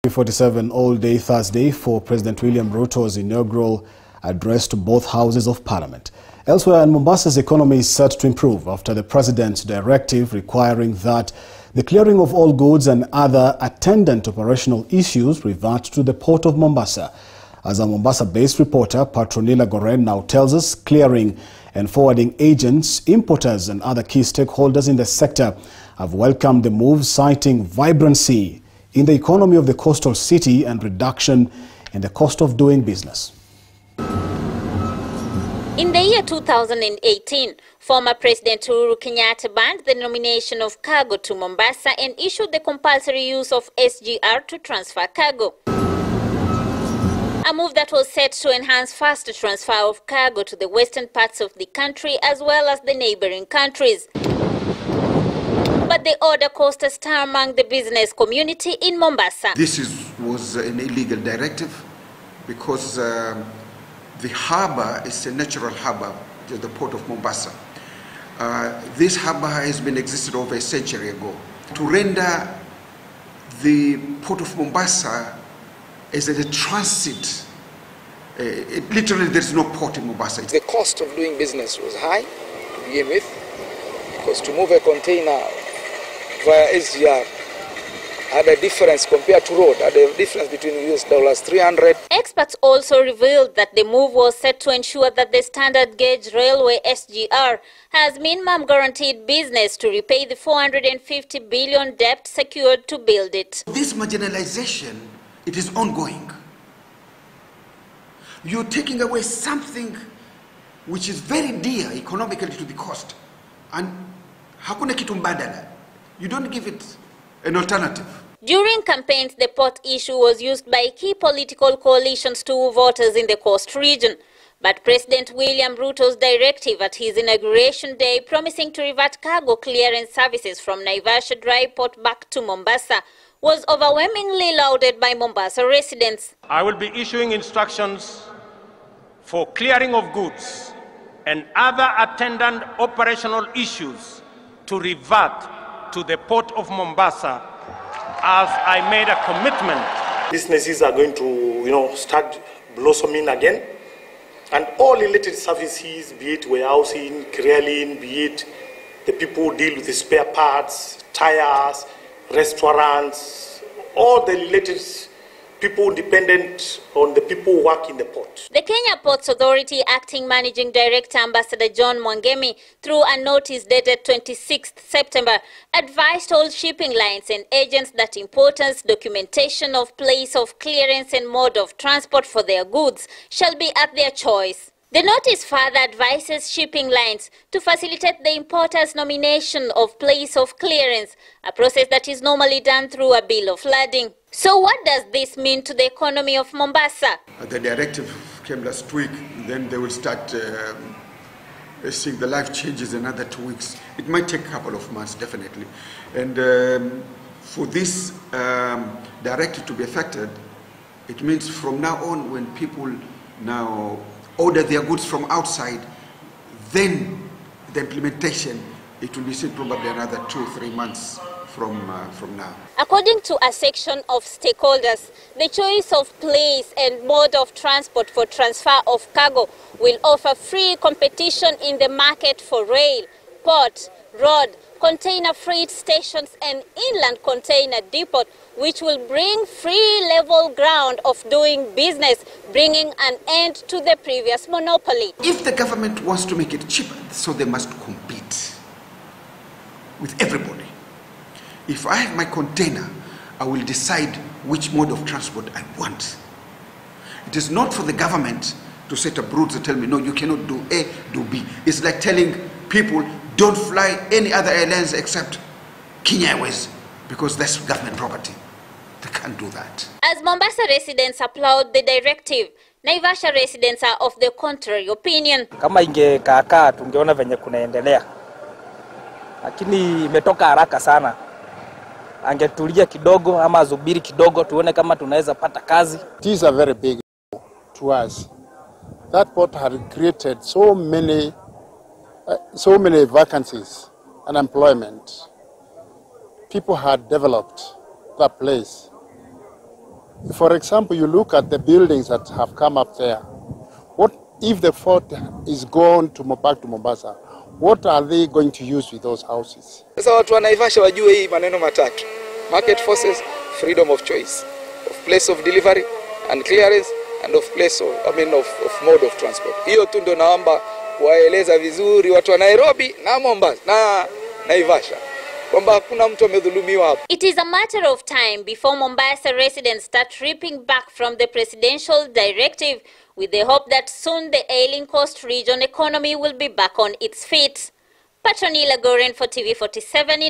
47 all-day Thursday for President William Ruto's inaugural address to both houses of parliament. Elsewhere, Mombasa's economy is set to improve after the president's directive requiring that the clearing of all goods and other attendant operational issues revert to the port of Mombasa. As a Mombasa-based reporter, Patronila Goren now tells us clearing and forwarding agents, importers and other key stakeholders in the sector have welcomed the move, citing vibrancy in the economy of the coastal city and reduction in the cost of doing business. In the year 2018, former President Uhuru Kenyatta banned the nomination of cargo to Mombasa and issued the compulsory use of SGR to transfer cargo. A move that was set to enhance faster transfer of cargo to the western parts of the country as well as the neighboring countries. But the order caused a stir among the business community in Mombasa. This was an illegal directive because the harbour is a natural harbour, the port of Mombasa. This harbour has been existed over a century ago. To render the port of Mombasa as a transit, literally there's no port in Mombasa. The cost of doing business was high to begin with, because to move a container via SGR had a difference compared to road, had a difference between US $300. Experts also revealed that the move was set to ensure that the standard gauge railway SGR has minimum guaranteed business to repay the 450 billion debt secured to build it. This marginalization, it is ongoing. You're taking away something which is very dear economically to the coast, and hakuna kitu mbadala. You don't give it an alternative. During campaigns, the port issue was used by key political coalitions to woo voters in the coast region. But President William Ruto's directive at his inauguration day, promising to revert cargo clearance services from Naivasha dry port back to Mombasa, was overwhelmingly lauded by Mombasa residents. I will be issuing instructions for clearing of goods and other attendant operational issues to revert to the port of Mombasa, as I made a commitment. Businesses are going to, start blossoming again, and all related services, be it warehousing, clearing, be it the people who deal with the spare parts, tires, restaurants, all the related people dependent on the people who work in the port. The Kenya Ports Authority Acting Managing Director Ambassador John Mwangemi, through a notice dated 26th September, advised all shipping lines and agents that importers' documentation of place of clearance and mode of transport for their goods shall be at their choice. The notice further advises shipping lines to facilitate the importer's nomination of place of clearance, a process that is normally done through a bill of lading. So what does this mean to the economy of Mombasa? The directive came last week, then they will start seeing the life changes in another 2 weeks. It might take a couple of months, definitely. And for this directive to be effected, it means from now on, when people now order their goods from outside, then the implementation, it will be seen probably another 2 or 3 months from now. According to a section of stakeholders, the choice of place and mode of transport for transfer of cargo will offer free competition in the market for rail, port, road, container freight stations and inland container depot, which will bring free level ground of doing business, bringing an end to the previous monopoly. If the government wants to make it cheaper, so they must compete with everybody. If I have my container, I will decide which mode of transport I want. It is not for the government to set up rules and tell me, no, you cannot do A, do B. It's like telling people, don't fly any other airlines except Kenya Airways, because that's government property. They can't do that. As Mombasa residents applaud the directive, Naivasha residents are of the contrary opinion. Kama ingekaa tungeona venye kunaendelea, lakini imetoka haraka sana. Angetulia kidogo ama zubiri kidogo tuone kama tunaweza pata kazi. It is a very big to us. That port had created so many vacancies and employment. People had developed that place. For example, you look at the buildings that have come up there. What if the fort is gone back to Mombasa? What are they going to use with those houses? Sasa watu wa Naivasha wajue hii maneno matatu: market forces, freedom of choice, of place of delivery and clearance, and of place of mode of transport. Hiyo tu ndio naomba kuwaeleza vizuri watu wa Nairobi na Mombasa na Naivasha kwamba hakuna mtu amedhulumiwa hapo. It is a matter of time before Mombasa residents start reaping back from the presidential directive, with the hope that soon the ailing coast region economy will be back on its feet. Patronila Goren for TV47.